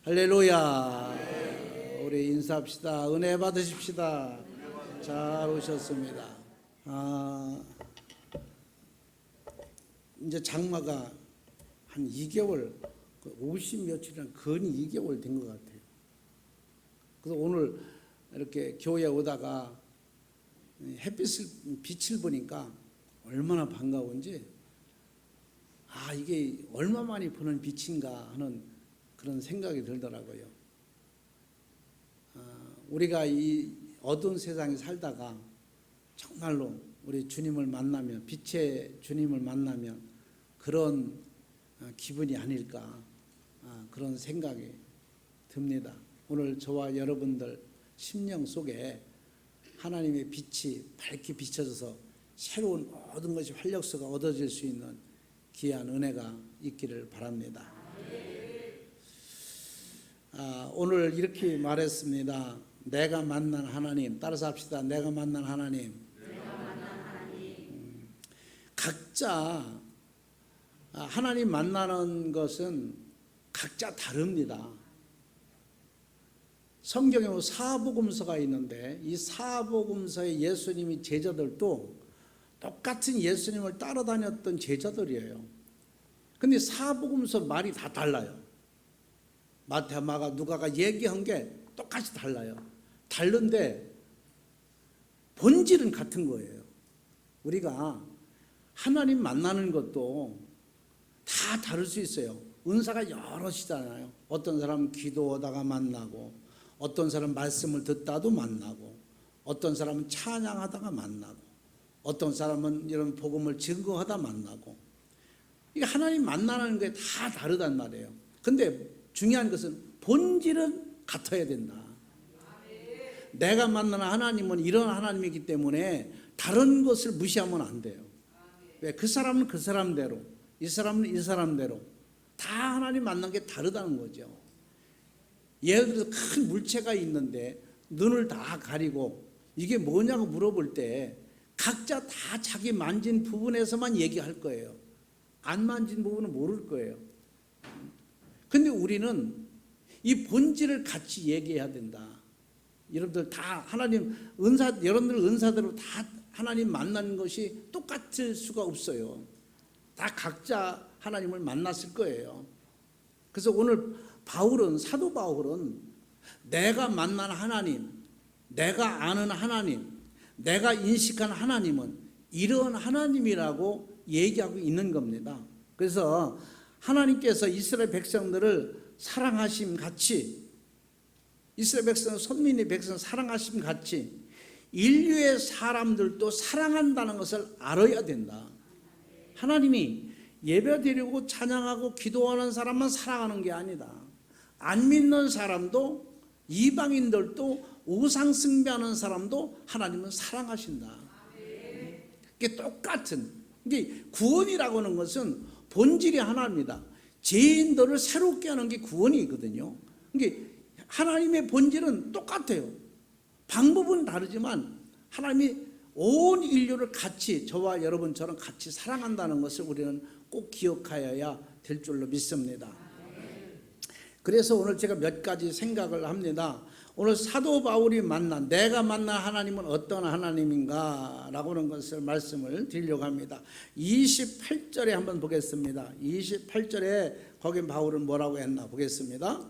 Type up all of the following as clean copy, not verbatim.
할렐루야. 우리 인사합시다. 은혜 받으십시다. 잘 오셨습니다. 이제 장마가 한 2개월, 50 며칠이란 근 2개월 된 것 같아요. 그래서 오늘 이렇게 교회에 오다가 빛을 보니까 얼마나 반가운지, 이게 얼마만에 보는 빛인가 하는 그런 생각이 들더라고요. 우리가 이 어두운 세상에 살다가 정말로 우리 주님을 만나면, 빛의 주님을 만나면 그런 기분이 아닐까, 그런 생각이 듭니다. 오늘 저와 여러분들 심령 속에 하나님의 빛이 밝게 비춰져서 새로운 모든 것이 활력소가 얻어질 수 있는 귀한 은혜가 있기를 바랍니다. 오늘 이렇게 말했습니다. 내가 만난 하나님. 따라서 합시다. 내가 만난 하나님. 각자 하나님 만나는 것은 각자 다릅니다. 성경에 사복음서가 있는데 이 사복음서의 예수님이 제자들도 똑같은 예수님을 따라다녔던 제자들이에요. 근데 사복음서 말이 다 달라요. 마태, 마가, 누가가 얘기한 게 똑같이 달라요. 다른데 본질은 같은 거예요. 우리가 하나님 만나는 것도 다 다를 수 있어요. 은사가 여럿이잖아요. 어떤 사람은 기도하다가 만나고, 어떤 사람은 말씀을 듣다도 만나고, 어떤 사람은 찬양하다가 만나고, 어떤 사람은 이런 복음을 증거하다 만나고. 이게 하나님 만나는 게 다 다르단 말이에요. 근데 중요한 것은 본질은 같아야 된다. 내가 만나는 하나님은 이런 하나님이기 때문에 다른 것을 무시하면 안 돼요. 왜? 그 사람은 그 사람대로, 이 사람은 이 사람대로 다 하나님 만난 게 다르다는 거죠. 예를 들어서 큰 물체가 있는데 눈을 다 가리고 이게 뭐냐고 물어볼 때 각자 다 자기 만진 부분에서만 얘기할 거예요. 안 만진 부분은 모를 거예요. 근데 우리는 이 본질을 같이 얘기해야 된다. 여러분들 다 하나님 여러분들 은사대로 다 하나님 만나는 것이 똑같을 수가 없어요. 다 각자 하나님을 만났을 거예요. 그래서 오늘 사도 바울은 내가 만난 하나님, 내가 아는 하나님, 내가 인식한 하나님은 이런 하나님이라고 얘기하고 있는 겁니다. 그래서 하나님께서 이스라엘 백성들을 사랑하심 같이, 이스라엘 백성, 선민의 백성 사랑하심 같이 인류의 사람들도 사랑한다는 것을 알아야 된다. 하나님이 예배드리고 찬양하고 기도하는 사람만 사랑하는 게 아니다. 안 믿는 사람도, 이방인들도, 우상 숭배하는 사람도 하나님은 사랑하신다. 이게 똑같은, 이게 구원이라고 하는 것은 본질이 하나입니다. 죄인들을 새롭게 하는 게 구원이거든요. 이게 하나님의 본질은 똑같아요. 방법은 다르지만 하나님이 온 인류를 같이, 저와 여러분처럼 같이 사랑한다는 것을 우리는 꼭 기억하여야 될 줄로 믿습니다. 그래서 오늘 제가 몇 가지 생각을 합니다. 오늘 사도 바울이 내가 만난 하나님은 어떤 하나님인가 라고 하는 것을 말씀을 드리려고 합니다. 28절에 한번 보겠습니다. 28절에 거기 바울은 뭐라고 했나 보겠습니다.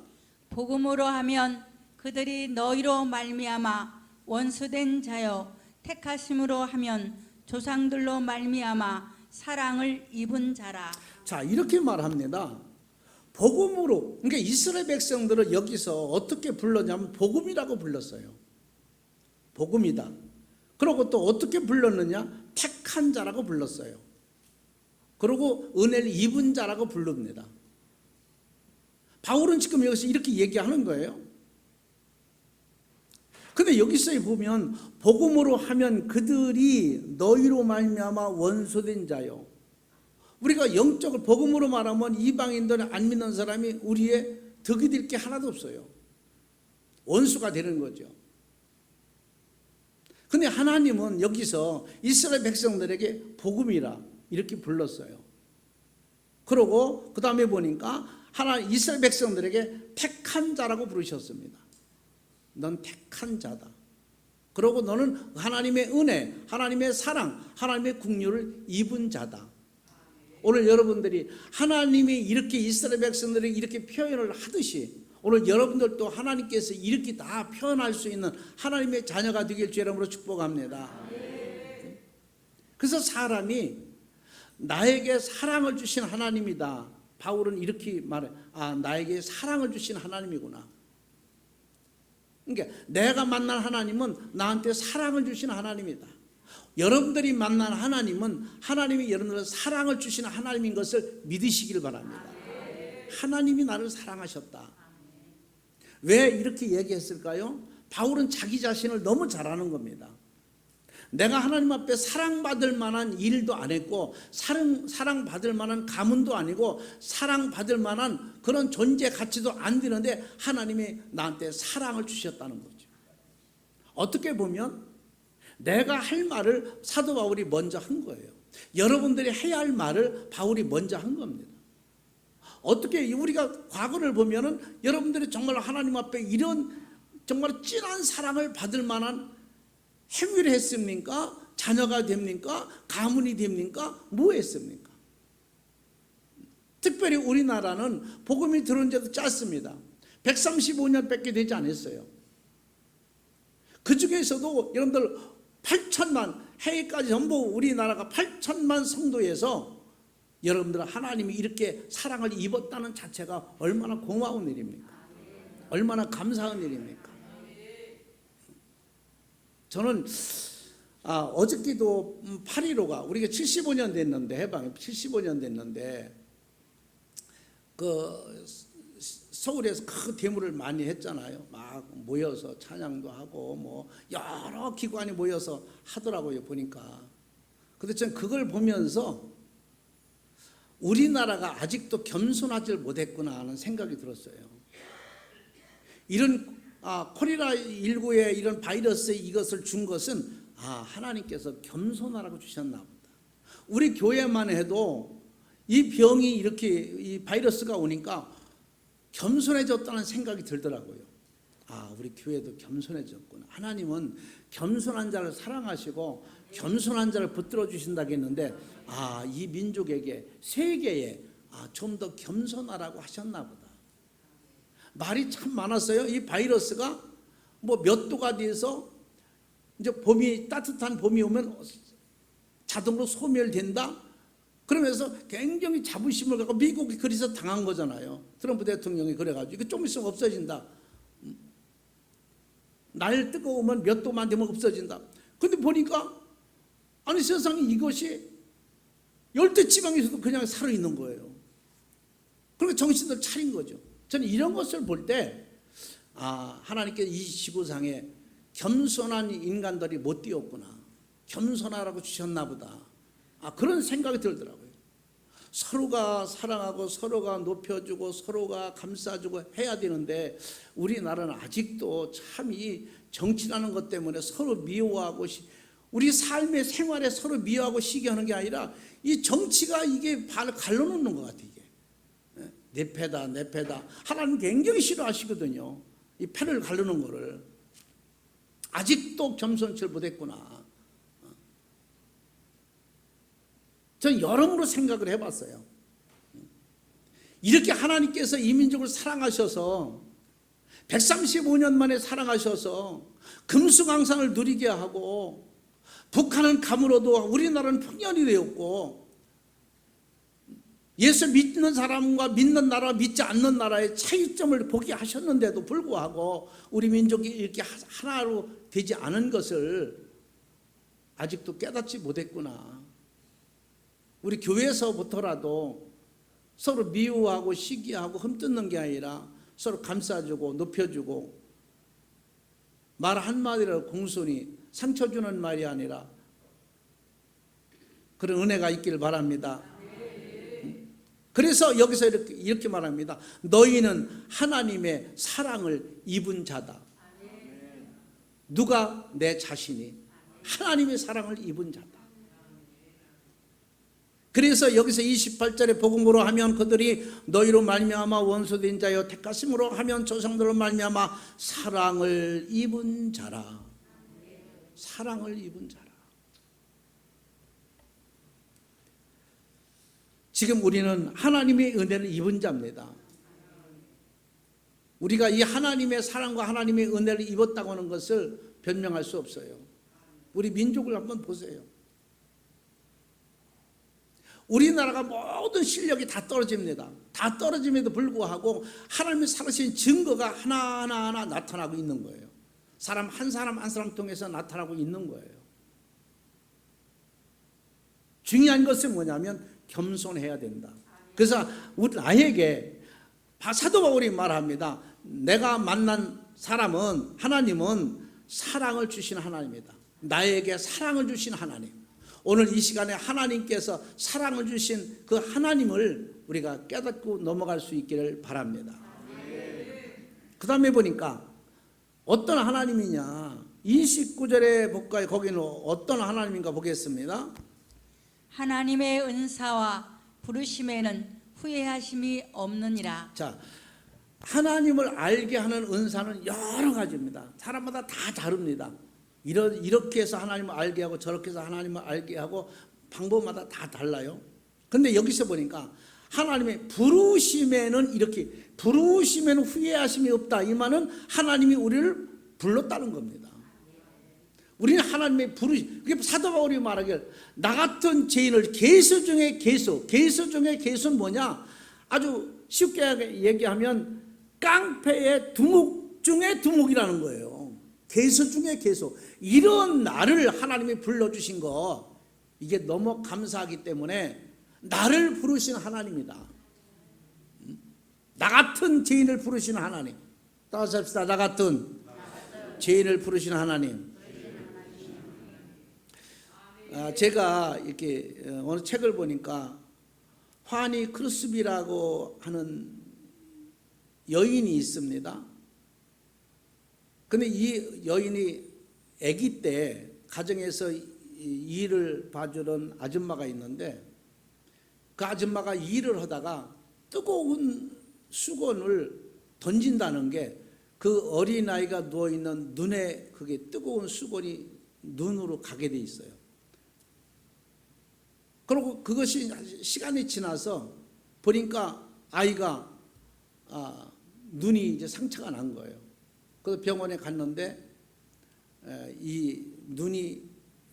복음으로 하면 그들이 너희로 말미암아 원수된 자여, 택하심으로 하면 조상들로 말미암아 사랑을 입은 자라. 자, 이렇게 말합니다. 복음으로, 그러니까 이스라엘 백성들을 여기서 어떻게 불렀냐면 복음이라고 불렀어요. 복음이다. 그리고 또 어떻게 불렀느냐? 택한 자라고 불렀어요. 그리고 은혜를 입은 자라고 부릅니다. 바울은 지금 여기서 이렇게 얘기하는 거예요. 근데 여기서 보면 복음으로 하면 그들이 너희로 말미암아 원수된 자요. 우리가 영적으로 복음으로 말하면 이방인들은 안 믿는 사람이 우리의 덕이 될 게 하나도 없어요. 원수가 되는 거죠. 근데 하나님은 여기서 이스라엘 백성들에게 복음이라 이렇게 불렀어요. 그러고 그 다음에 보니까 하나님 이스라엘 백성들에게 택한 자라고 부르셨습니다. 넌 택한 자다. 그리고 너는 하나님의 은혜, 하나님의 사랑, 하나님의 긍휼을 입은 자다. 오늘 여러분들이 하나님이 이렇게 이스라엘 백성들이 이렇게 표현을 하듯이 오늘 여러분들도 하나님께서 이렇게 다 표현할 수 있는 하나님의 자녀가 되길 주 이름으로 축복합니다. 그래서 사람이 나에게 사랑을 주신 하나님이다. 바울은 이렇게 말해. 나에게 사랑을 주신 하나님이구나. 그러니까 내가 만난 하나님은 나한테 사랑을 주신 하나님이다. 여러분들이 만난 하나님은 하나님이 여러분들의 사랑을 주시는 하나님인 것을 믿으시길 바랍니다. 하나님이 나를 사랑하셨다. 왜 이렇게 얘기했을까요? 바울은 자기 자신을 너무 잘 아는 겁니다. 내가 하나님 앞에 사랑받을 만한 일도 안 했고 사랑받을 만한 가문도 아니고 사랑받을 만한 그런 존재 가치도 안 되는데 하나님이 나한테 사랑을 주셨다는 거죠. 어떻게 보면 내가 할 말을 사도 바울이 먼저 한 거예요. 여러분들이 해야 할 말을 바울이 먼저 한 겁니다. 어떻게 우리가 과거를 보면은 여러분들이 정말 하나님 앞에 이런 정말 진한 사랑을 받을 만한 행위를 했습니까? 자녀가 됩니까? 가문이 됩니까? 뭐 했습니까? 특별히 우리나라는 복음이 들어온 지도 짧습니다. 135년밖에 되지 않았어요. 그 중에서도 여러분들 8천만 해외까지 전부 우리나라가 8천만 성도에서 여러분들 하나님이 이렇게 사랑을 입었다는 자체가 얼마나 고마운 일입니까? 얼마나 감사한 일입니까? 저는 어저께도 8.15가 우리가 75년 됐는데 해방 75년 됐는데 그 서울에서 큰 대물을 많이 했잖아요. 막 모여서 찬양도 하고 뭐 여러 기관이 모여서 하더라고요 보니까. 근데 저는 그걸 보면서 우리나라가 아직도 겸손하지 못했구나 하는 생각이 들었어요. 이런 코로나19의 이런 바이러스에 이것을 준 것은 하나님께서 겸손하라고 주셨나 보다. 우리 교회만 해도 이 병이 이렇게 이 바이러스가 오니까 겸손해졌다는 생각이 들더라고요. 우리 교회도 겸손해졌구나. 하나님은 겸손한 자를 사랑하시고 겸손한 자를 붙들어 주신다고 했는데 이 민족에게 세계에 좀 더 겸손하라고 하셨나 보다. 말이 참 많았어요. 이 바이러스가 뭐 몇 도가 돼서 이제 따뜻한 봄이 오면 자동으로 소멸된다. 그러면서 굉장히 자부심을 갖고 미국이 그래서 당한 거잖아요. 트럼프 대통령이 그래가지고 이거 좀 있으면 없어진다. 날 뜨거우면 몇 도만 되면 없어진다. 근데 보니까 아니 세상에 이것이 열대지방에서도 그냥 살아있는 거예요. 그러니까 정신을 차린 거죠. 저는 이런 것을 볼 때 하나님께서 이 지구상에 겸손한 인간들이 못 뛰었구나. 겸손하라고 주셨나 보다. 그런 생각이 들더라고요. 서로가 사랑하고 서로가 높여주고 서로가 감싸주고 해야 되는데 우리나라는 아직도 참 이 정치라는 것 때문에 서로 미워하고 우리 삶의 생활에 서로 미워하고 시기하는 게 아니라 이 정치가 이게 발을 갈라놓는 것 같아요. 이게 내 패다 내 패다. 하나님 굉장히 싫어하시거든요. 이 패를 갈르는 거를. 아직도 겸손치 못했구나. 전 여러모로 생각을 해봤어요. 이렇게 하나님께서 이 민족을 사랑하셔서 135년 만에 사랑하셔서 금수강산을 누리게 하고 북한은 감으로도 우리나라는 풍년이 되었고 예수 믿는 사람과 믿는 나라 믿지 않는 나라의 차이점을 보게 하셨는데도 불구하고 우리 민족이 이렇게 하나로 되지 않은 것을 아직도 깨닫지 못했구나. 우리 교회에서부터라도 서로 미워하고 시기하고 흠뜯는 게 아니라 서로 감싸주고 높여주고 말 한마디로 공손히 상처 주는 말이 아니라 그런 은혜가 있기를 바랍니다. 그래서 여기서 이렇게 말합니다. 너희는 하나님의 사랑을 입은 자다. 누가? 내 자신이 하나님의 사랑을 입은 자다. 그래서 여기서 28절에 복음으로 하면 그들이 너희로 말미암아 원수된 자여 택하심으로 하면 조상들로 말미암아 사랑을 입은 자라. 사랑을 입은 자라. 지금 우리는 하나님의 은혜를 입은 자입니다. 우리가 이 하나님의 사랑과 하나님의 은혜를 입었다고 하는 것을 변명할 수 없어요. 우리 민족을 한번 보세요. 우리나라가 모든 실력이 다 떨어집니다. 다 떨어짐에도 불구하고 하나님의 살아신 증거가 하나하나 나타나고 있는 거예요. 사람 한 사람 통해서 나타나고 있는 거예요. 중요한 것은 뭐냐면 겸손해야 된다. 그래서 나에게 사도 바울이 말합니다. 내가 만난 사람은 하나님은 사랑을 주시는 하나님이다. 나에게 사랑을 주신 하나님. 오늘 이 시간에 하나님께서 사랑을 주신 그 하나님을 우리가 깨닫고 넘어갈 수 있기를 바랍니다. 그 다음에 보니까 어떤 하나님이냐, 29절에 볼까요? 거기는 어떤 하나님인가 보겠습니다. 하나님의 은사와 부르심에는 후회하심이 없느니라. 자, 하나님을 알게 하는 은사는 여러 가지입니다. 사람마다 다 다릅니다. 이렇게 해서 하나님을 알게 하고 저렇게 해서 하나님을 알게 하고 방법마다 다 달라요. 근데 여기서 보니까 하나님의 부르심에는 이렇게, 부르심에는 후회하심이 없다. 이 말은 하나님이 우리를 불렀다는 겁니다. 우리는 하나님의 부르심, 그게 사도 바울이 말하길 나 같은 죄인을 계수 중에 계수 중에 계수는 뭐냐? 아주 쉽게 얘기하면 깡패의 두목 중에 두목이라는 거예요. 계수 중에 계수. 이런 나를 하나님이 불러주신 거, 이게 너무 감사하기 때문에 나를 부르신 하나님이다. 나 같은 죄인을 부르신 하나님. 따라서 합시다. 나 같은 죄인을 부르신 하나님. 제가 이렇게 어느 책을 보니까 화니 크루스비라고 하는 여인이 있습니다. 근데 이 여인이 아기 때 가정에서 일을 봐주던 아줌마가 있는데, 그 아줌마가 일을 하다가 뜨거운 수건을 던진다는 게 그 어린아이가 누워있는 눈에 그게 뜨거운 수건이 눈으로 가게 돼 있어요. 그리고 그것이 시간이 지나서 보니까 아이가 눈이 이제 상처가 난 거예요. 그래서 병원에 갔는데 이 눈이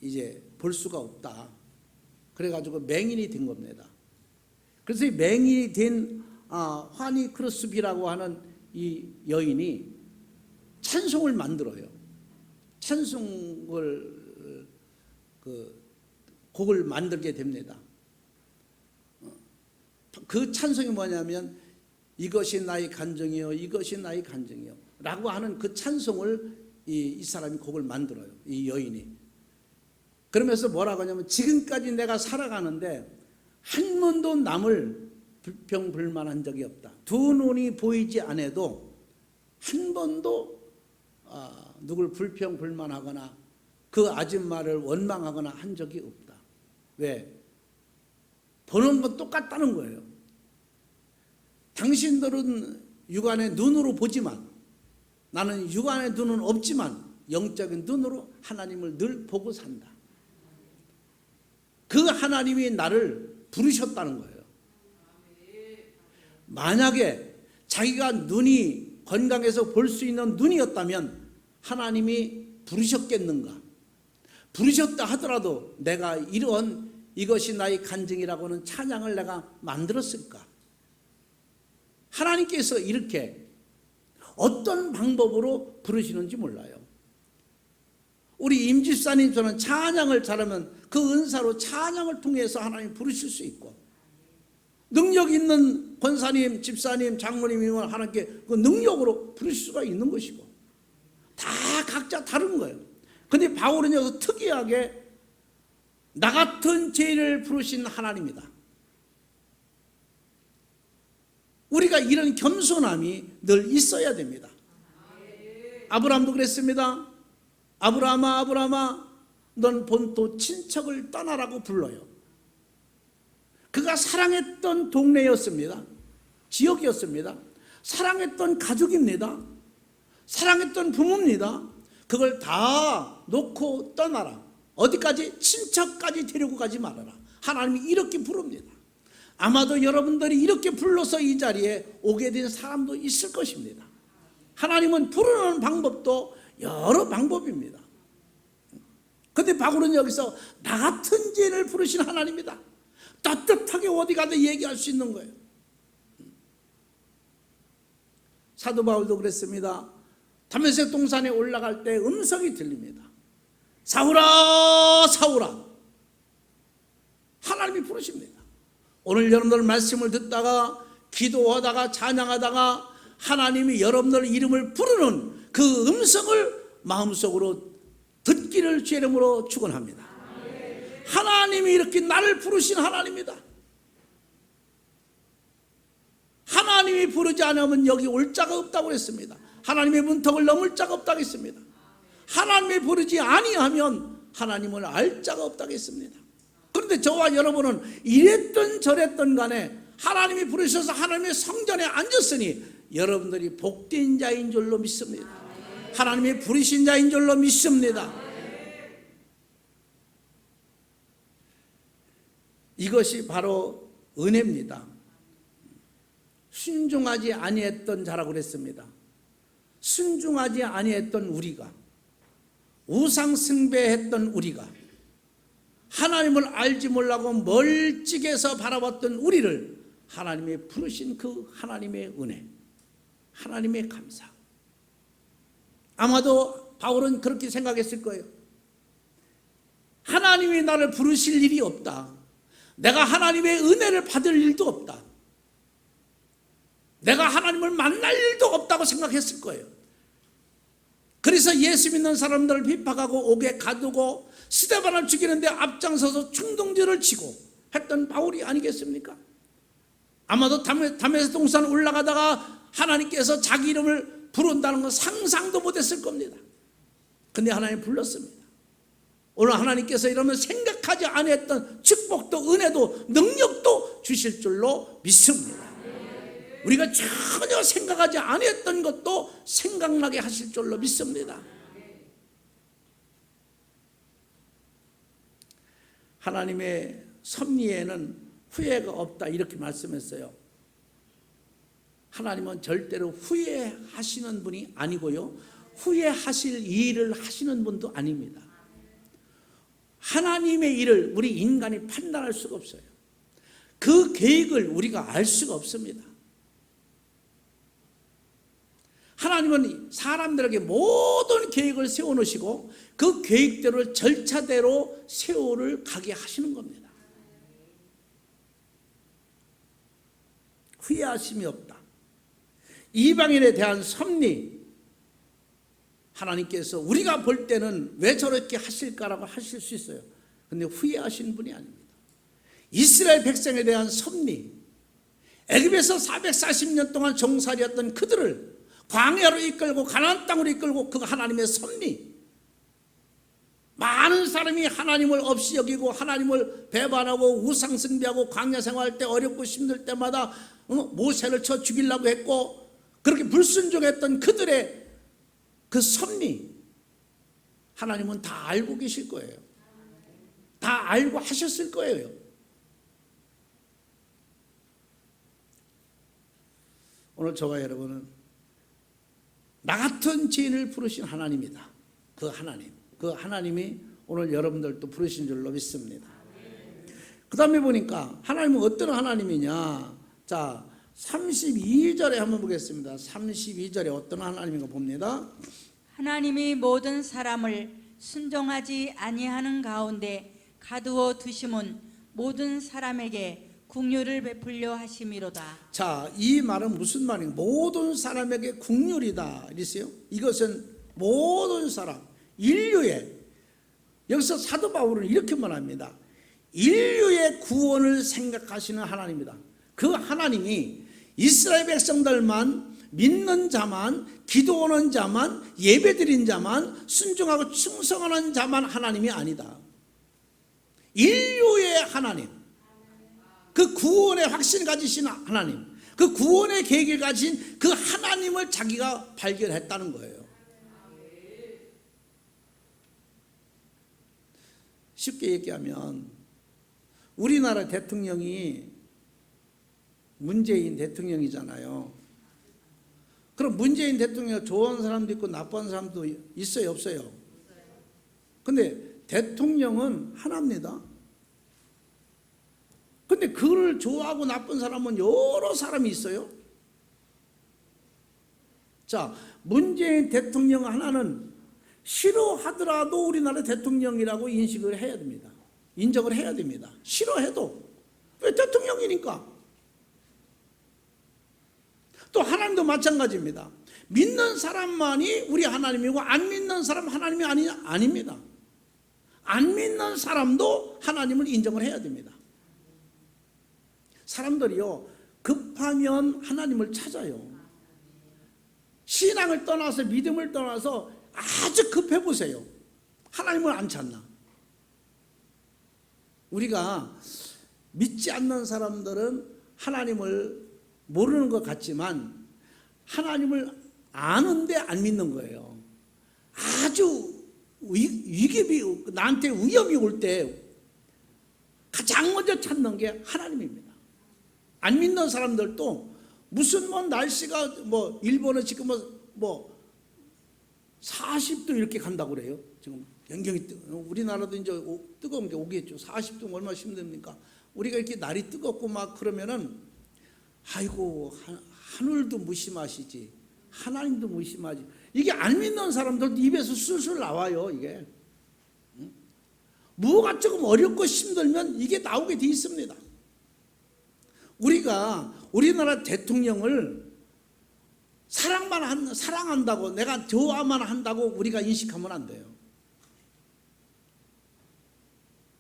이제 볼 수가 없다. 그래가지고 맹인이 된 겁니다. 그래서 이 맹인이 된 화니 크루스비라고 하는 이 여인이 찬송을 만들어요. 찬송을 곡을 만들게 됩니다. 그 찬송이 뭐냐면 이것이 나의 간증이요, 이것이 나의 간증이요 라고 하는 그 찬송을 이 사람이 곡을 만들어요. 이 여인이. 그러면서 뭐라고 하냐면 지금까지 내가 살아가는데 한 번도 남을 불평불만한 적이 없다. 두 눈이 보이지 않아도 한 번도 누굴 불평불만하거나 그 아줌마를 원망하거나 한 적이 없다. 왜? 보는 건 똑같다는 거예요. 당신들은 육안의 눈으로 보지만 나는 육안의 눈은 없지만 영적인 눈으로 하나님을 늘 보고 산다. 그 하나님이 나를 부르셨다는 거예요. 만약에 자기가 눈이 건강해서 볼 수 있는 눈이었다면 하나님이 부르셨겠는가? 부르셨다 하더라도 내가 이런 이것이 나의 간증이라고 하는 찬양을 내가 만들었을까? 하나님께서 이렇게 어떤 방법으로 부르시는지 몰라요. 우리 임집사님처럼 찬양을 잘하면 그 은사로 찬양을 통해서 하나님 부르실 수 있고, 능력 있는 권사님, 집사님, 장로님이면 하나님께 그 능력으로 부르실 수가 있는 것이고, 다 각자 다른 거예요. 근데 바울은 여기서 특이하게 나 같은 죄인을 부르신 하나님이다. 우리가 이런 겸손함이 늘 있어야 됩니다. 아브라함도 그랬습니다. 아브라함아, 아브라함아, 넌 본토 친척을 떠나라고 불러요. 그가 사랑했던 동네였습니다. 지역이었습니다. 사랑했던 가족입니다. 사랑했던 부모입니다. 그걸 다 놓고 떠나라. 어디까지? 친척까지 데리고 가지 말아라. 하나님이 이렇게 부릅니다. 아마도 여러분들이 이렇게 불러서 이 자리에 오게 된 사람도 있을 것입니다. 하나님은 부르는 방법도 여러 방법입니다. 그런데 바울은 여기서 나 같은 죄인을 부르신 하나님이다. 따뜻하게 어디 가도 얘기할 수 있는 거예요. 사도 바울도 그랬습니다. 다메섹 동산에 올라갈 때 음성이 들립니다. 사울아 사울아. 하나님이 부르십니다. 오늘 여러분들 말씀을 듣다가 기도하다가 찬양하다가 하나님이 여러분들 이름을 부르는 그 음성을 마음속으로 듣기를 주의 이름으로 축원합니다. 하나님이 이렇게 나를 부르신 하나님이다. 하나님이 부르지 않으면 여기 올 자가 없다고 그랬습니다. 하나님의 문턱을 넘을 자가 없다고 했습니다. 하나님이 부르지 아니하면 하나님을 알 자가 없다고 했습니다. 그런데 저와 여러분은 이랬던 저랬던 간에 하나님이 부르셔서 하나님의 성전에 앉았으니 여러분들이 복된 자인 줄로 믿습니다. 하나님이 부르신 자인 줄로 믿습니다. 이것이 바로 은혜입니다. 순종하지 아니했던 자라고 그랬습니다. 순종하지 아니했던 우리가, 우상 숭배했던 우리가, 하나님을 알지 못하고 멀찍이서 바라봤던 우리를 하나님이 부르신 그 하나님의 은혜, 하나님의 감사. 아마도 바울은 그렇게 생각했을 거예요. 하나님이 나를 부르실 일이 없다. 내가 하나님의 은혜를 받을 일도 없다. 내가 하나님을 만날 일도 없다고 생각했을 거예요. 그래서 예수 믿는 사람들을 핍박하고 옥에 가두고 스데반을 죽이는데 앞장서서 충동질을 치고 했던 바울이 아니겠습니까? 아마도 다메섹 동산 올라가다가 하나님께서 자기 이름을 부른다는 건 상상도 못했을 겁니다. 근데 하나님 불렀습니다. 오늘 하나님께서 이러면 생각하지 않았던 축복도 은혜도 능력도 주실 줄로 믿습니다. 우리가 전혀 생각하지 않았던 것도 생각나게 하실 줄로 믿습니다. 하나님의 섭리에는 후회가 없다 이렇게 말씀했어요. 하나님은 절대로 후회하시는 분이 아니고요, 후회하실 일을 하시는 분도 아닙니다. 하나님의 일을 우리 인간이 판단할 수가 없어요. 그 계획을 우리가 알 수가 없습니다. 하나님은 사람들에게 모든 계획을 세워놓으시고 그 계획대로 절차대로 세월을 가게 하시는 겁니다. 후회하심이 없다. 이방인에 대한 섭리, 하나님께서 우리가 볼 때는 왜 저렇게 하실까라고 하실 수 있어요. 그런데 후회하시는 분이 아닙니다. 이스라엘 백성에 대한 섭리, 애굽에서 440년 동안 종살이였던 그들을 광야로 이끌고 가나안 땅으로 이끌고 그 하나님의 섭리, 많은 사람이 하나님을 없이 여기고 하나님을 배반하고 우상 숭배하고 광야 생활할 때 어렵고 힘들 때마다 모세를 쳐 죽이려고 했고 그렇게 불순종했던 그들의 그 섭리, 하나님은 다 알고 계실 거예요. 다 알고 하셨을 거예요. 오늘 저와 여러분은 나 같은 죄인을 부르신 하나님이다. 그 하나님이 오늘 여러분들도 부르신 줄로 믿습니다. 그 다음에 보니까 하나님은 어떤 하나님이냐. 자, 32절에 한번 보겠습니다. 32절에 어떤 하나님인가 봅니다. 하나님이 모든 사람을 순종하지 아니하는 가운데 가두어 두심은 모든 사람에게 긍휼을 베풀려 하심이로다. 자, 이 말은 무슨 말인가? 모든 사람에게 긍휼이다 이랬어요. 이것은 모든 사람, 인류의, 여기서 사도 바울은 이렇게 말합니다. 인류의 구원을 생각하시는 하나님이다. 그 하나님이 이스라엘 백성들만, 믿는 자만, 기도하는 자만, 예배드린 자만, 순종하고 충성하는 자만 하나님이 아니다. 인류의 하나님, 그 구원의 확신을 가지신 하나님, 그 구원의 계획을 가진 그 하나님을 자기가 발견했다는 거예요. 쉽게 얘기하면 우리나라 대통령이 문재인 대통령이잖아요. 그럼 문재인 대통령 좋아하는 사람도 있고 나빠하는 사람도 있어요, 없어요? 근데 대통령은 하나입니다. 근데 그를 좋아하고 나쁜 사람은 여러 사람이 있어요. 자, 문재인 대통령 하나는 싫어하더라도 우리나라 대통령이라고 인식을 해야 됩니다. 인정을 해야 됩니다. 싫어해도. 왜? 대통령이니까. 또 하나님도 마찬가지입니다. 믿는 사람만이 우리 하나님이고 안 믿는 사람 하나님이 아닙니다. 안 믿는 사람도 하나님을 인정을 해야 됩니다. 사람들이요, 급하면 하나님을 찾아요. 신앙을 떠나서 믿음을 떠나서 아주 급해 보세요. 하나님을 안 찾나? 우리가 믿지 않는 사람들은 하나님을 모르는 것 같지만 하나님을 아는데 안 믿는 거예요. 아주 나한테 위험이 올 때 가장 먼저 찾는 게 하나님입니다. 안 믿는 사람들도 무슨 날씨가 일본은 지금 40도 이렇게 간다고 그래요. 지금 연경이 우리나라도 이제 뜨거운 게 오겠죠. 40도 얼마나 힘듭니까? 우리가 이렇게 날이 뜨겁고 막 그러면은 아이고 하늘도 무심하시지, 하나님도 무심하지. 이게 안 믿는 사람들도 입에서 술술 나와요. 이게 뭐가 조금 어렵고 힘들면 이게 나오게 돼 있습니다. 우리가 우리나라 대통령을 사랑한다고, 내가 좋아만 한다고 우리가 인식하면 안 돼요.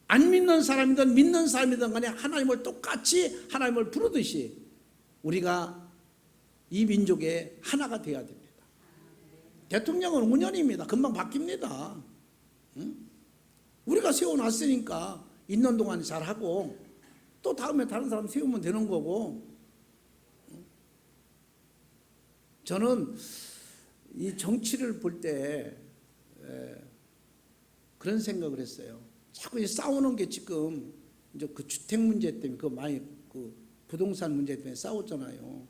안 믿는 사람이든 믿는 사람이든 간에 하나님을 똑같이 하나님을 부르듯이 우리가 이 민족의 하나가 되어야 됩니다. 대통령은 5년입니다. 금방 바뀝니다. 우리가 세워놨으니까 있는 동안 잘하고 또 다음에 다른 사람 세우면 되는 거고. 저는 이 정치를 볼 때 그런 생각을 했어요. 자꾸 싸우는 게 지금 이제 그 주택 문제 때문에 그 많이 그 부동산 문제 때문에 싸웠잖아요.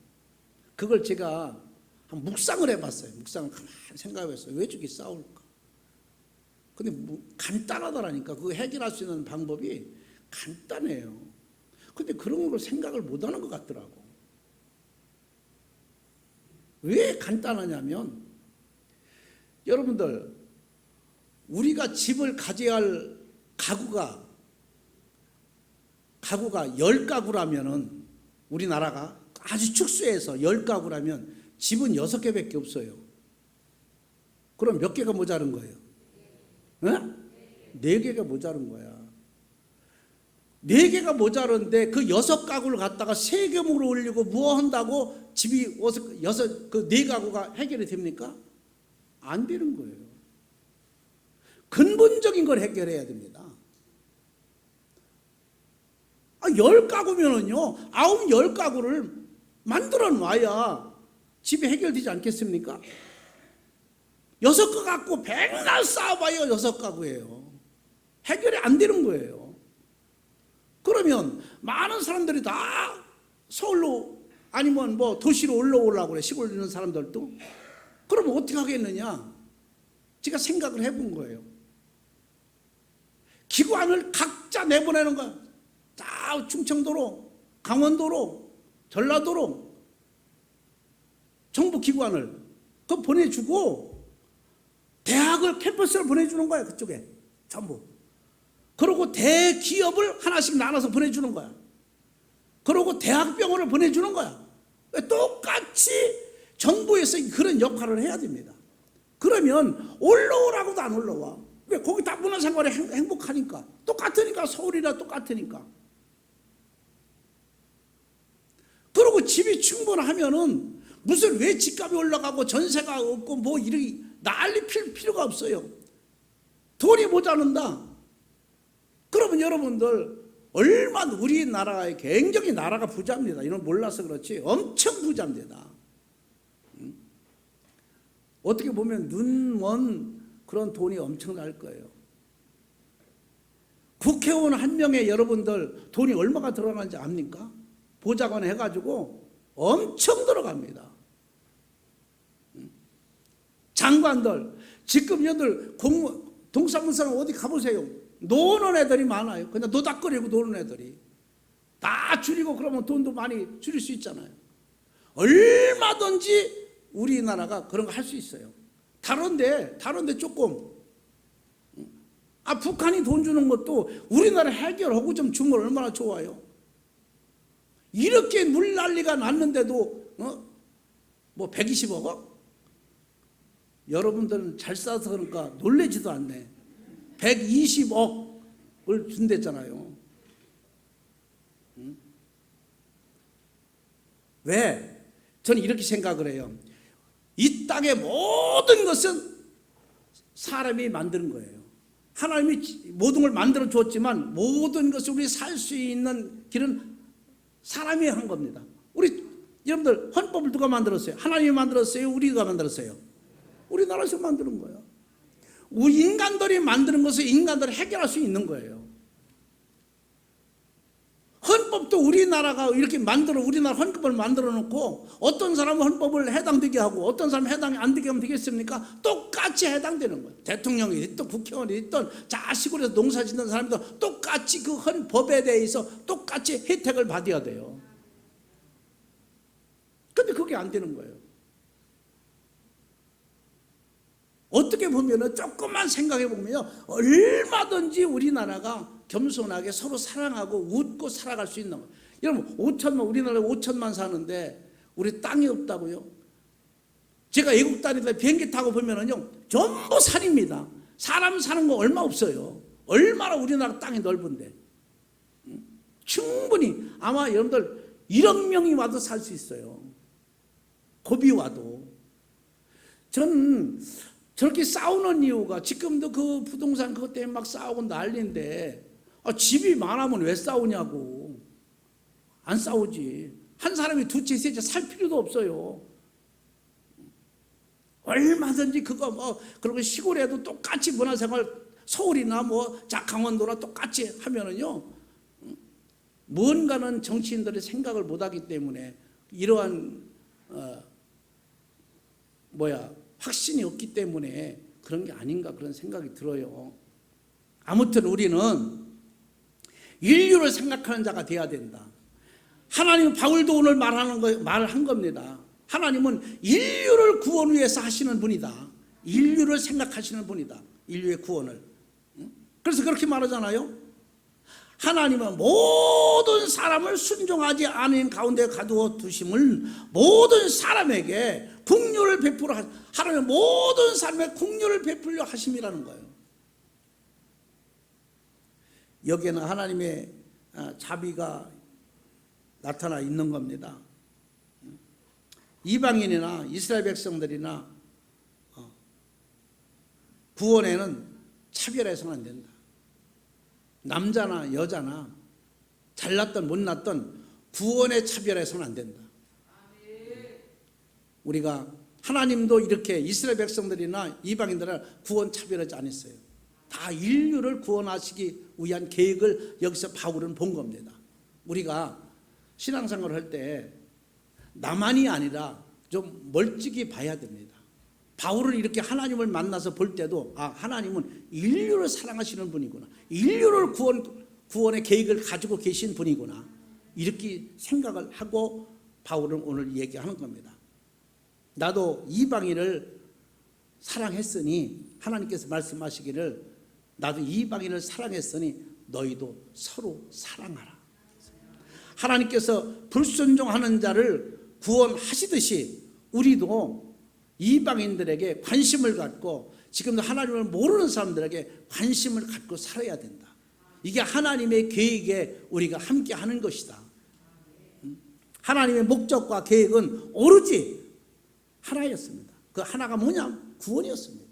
그걸 제가 한 묵상을 해봤어요. 묵상을 가만히 생각해봤어요. 왜 저기 싸울까? 근데 간단하더라니까. 그거 해결할 수 있는 방법이 간단해요. 근데 그런 걸 생각을 못하는 것 같더라고. 왜 간단하냐면, 여러분들 우리가 집을 가져야 할 가구가 10가구라면은, 우리나라가 아주 축소해서 10가구라면 집은 6개밖에 없어요. 그럼 몇 개가 모자른 거예요? 4개가 모자른 거야. 4개가 모자른데 그 6가구를 갖다가 3개목으로 올리고 뭐 한다고 집이 4가구가 해결이 됩니까? 안 되는 거예요. 근본적인 걸 해결해야 됩니다. 10가구면은요, 10가구를 만들어 놔야 집이 해결되지 않겠습니까? 6가 갖고 백날 싸워봐야 6가구예요. 해결이 안 되는 거예요. 그러면 많은 사람들이 다 서울로 아니면 도시로 올라오려고 그래. 시골에 있는 사람들도. 그러면 어떻게 하겠느냐? 제가 생각을 해본 거예요. 기관을 각자 내보내는 거야. 다 충청도로, 강원도로, 전라도로 정부 기관을 그거 보내주고 대학을 캠퍼스를 보내주는 거야. 그쪽에 전부. 그리고 대기업을 하나씩 나눠서 보내주는 거야. 그리고 대학병원을 보내주는 거야. 똑같이 정부에서 그런 역할을 해야 됩니다. 그러면 올라오라고도 안 올라와. 왜? 거기 다 문화생활에 행복하니까. 똑같으니까. 서울이라 똑같으니까. 그리고 집이 충분하면은 무슨 왜 집값이 올라가고 전세가 없고 이렇게 난리 필 필요가 없어요. 돈이 모자란다. 그러면 여러분들 얼마나 우리나라가 굉장히 나라가 부자입니다. 이런 몰라서 그렇지 엄청 부자입니다. 어떻게 보면 눈먼 그런 돈이 엄청날 거예요. 국회의원 한 명에 여러분들 돈이 얼마가 들어가는지 압니까? 보좌관 해가지고 엄청 들어갑니다. 장관들, 지금 여들 동사무소는 어디 가보세요. 노는 애들이 많아요. 그냥 노닥거리고 노는 애들이. 다 줄이고 그러면 돈도 많이 줄일 수 있잖아요. 얼마든지 우리나라가 그런 거 할 수 있어요. 다른데 조금. 북한이 돈 주는 것도 우리나라 해결하고 좀 주면 얼마나 좋아요. 이렇게 물난리가 났는데도 뭐 120억? 여러분들은 잘 싸서 그러니까 놀래지도 않네. 120억을 준댔잖아요. 왜? 저는 이렇게 생각을 해요. 이 땅의 모든 것은 사람이 만드는 거예요. 하나님이 모든 걸 만들어 주었지만 모든 것을 우리 살 수 있는 길은 사람이 한 겁니다. 우리 여러분들 헌법을 누가 만들었어요? 하나님이 만들었어요? 우리가 만들었어요? 우리나라에서 만드는 거예요. 우리 인간들이 만드는 것을 인간들이 해결할 수 있는 거예요. 헌법도 우리나라가 이렇게 우리나라 헌법을 만들어 놓고 어떤 사람은 헌법을 해당되게 하고 어떤 사람은 해당이 안 되게 하면 되겠습니까? 똑같이 해당되는 거예요. 대통령이 있든 국회의원이 있든 시골에서 농사 짓는 사람도 똑같이 그 헌법에 대해서 똑같이 혜택을 받아야 돼요. 근데 그게 안 되는 거예요. 어떻게 보면 조금만 생각해 보면요, 얼마든지 우리나라가 겸손하게 서로 사랑하고 웃고 살아갈 수 있는 거예요. 여러분 5천만, 우리나라에 5천만 사는데 우리 땅이 없다고요? 제가 외국 다니다 비행기 타고 보면은요 전부 산입니다. 사람 사는 거 얼마 없어요. 얼마나 우리나라 땅이 넓은데. 충분히 아마 여러분들 1억 명이 와도 살 수 있어요. 고비 와도. 저는 저렇게 싸우는 이유가, 지금도 그 부동산 그것 때문에 막 싸우고 난리인데 집이 많으면 왜 싸우냐고. 안 싸우지. 한 사람이 두 채, 세 채 살 필요도 없어요. 얼마든지 그거 그리고 시골에도 똑같이 문화생활, 서울이나 강원도나 똑같이 하면은요, 뭔가는 정치인들이 생각을 못하기 때문에 이러한 확신이 없기 때문에 그런 게 아닌가 그런 생각이 들어요. 아무튼 우리는 인류를 생각하는 자가 돼야 된다. 하나님은, 바울도 오늘 말한 겁니다. 하나님은 인류를 구원 위해서 하시는 분이다. 인류를 생각하시는 분이다. 인류의 구원을. 그래서 그렇게 말하잖아요. 하나님은 모든 사람을 순종하지 않은 가운데 가두어 두심을 모든 사람에게 긍휼을 베풀어 하나님은 모든 사람에게 긍휼을 베풀려 하심이라는 거예요. 여기에는 하나님의 자비가 나타나 있는 겁니다. 이방인이나 이스라엘 백성들이나 구원에는 차별해서는 안 된다. 남자나 여자나 잘났던 못났던 구원에 차별해서는 안 된다. 우리가 하나님도 이렇게 이스라엘 백성들이나 이방인들은 구원 차별하지 않았어요. 다 인류를 구원하시기 위한 계획을 여기서 바울은 본 겁니다. 우리가 신앙생활을 할 때 나만이 아니라 좀 멀찍이 봐야 됩니다. 바울은 이렇게 하나님을 만나서 볼 때도 하나님은 인류를 사랑하시는 분이구나, 인류를 구원의 계획을 가지고 계신 분이구나, 이렇게 생각을 하고 바울은 오늘 얘기하는 겁니다. 나도 이방인을 사랑했으니, 하나님께서 말씀하시기를 나도 이방인을 사랑했으니 너희도 서로 사랑하라. 하나님께서 불순종하는 자를 구원하시듯이 우리도 이방인들에게 관심을 갖고, 지금도 하나님을 모르는 사람들에게 관심을 갖고 살아야 된다. 이게 하나님의 계획에 우리가 함께 하는 것이다. 하나님의 목적과 계획은 오로지 하나였습니다. 그 하나가 뭐냐? 구원이었습니다.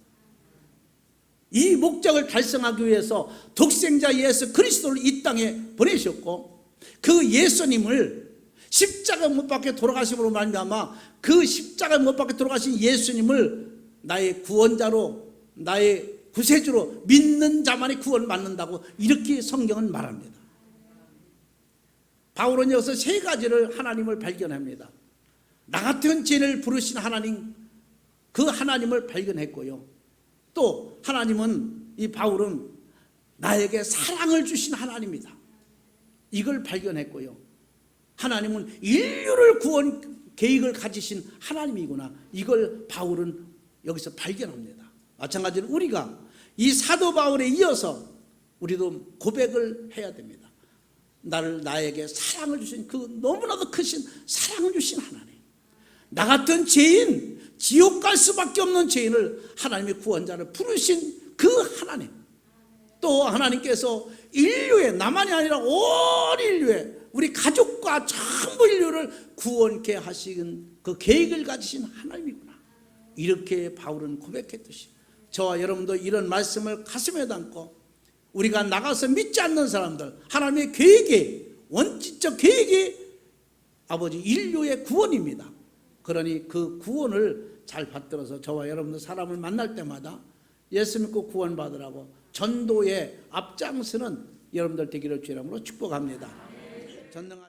이 목적을 달성하기 위해서 독생자 예수 그리스도를 이 땅에 보내셨고, 그 예수님을 십자가 못 박혀 돌아가심으로 말미암아 그 십자가 못 박혀 돌아가신 예수님을 나의 구원자로, 나의 구세주로 믿는 자만이 구원 받는다고 이렇게 성경은 말합니다. 바울은 여기서 세 가지를 하나님을 발견합니다. 나 같은 죄를 부르신 하나님, 그 하나님을 발견했고요. 또 하나님은, 이 바울은 나에게 사랑을 주신 하나님이다, 이걸 발견했고요. 하나님은 인류를 구원 계획을 가지신 하나님이구나, 이걸 바울은 여기서 발견합니다. 마찬가지로 우리가 이 사도 바울에 이어서 우리도 고백을 해야 됩니다. 나에게 사랑을 주신, 그 너무나도 크신 사랑을 주신 하나님, 나 같은 죄인, 지옥 갈 수밖에 없는 죄인을 하나님의 구원자를 부르신 그 하나님, 또 하나님께서 인류의, 나만이 아니라 온 인류의, 우리 가족과 전부 인류를 구원케 하신 그 계획을 가지신 하나님이구나, 이렇게 바울은 고백했듯이 저와 여러분도 이런 말씀을 가슴에 담고 우리가 나가서 믿지 않는 사람들, 하나님의 계획이, 원칙적 계획이 아버지 인류의 구원입니다. 그러니 그 구원을 잘 받들어서 저와 여러분들 사람을 만날 때마다 예수 믿고 구원 받으라고 전도에 앞장서는 여러분들 되기를 주의 이름으로 축복합니다. 전능하신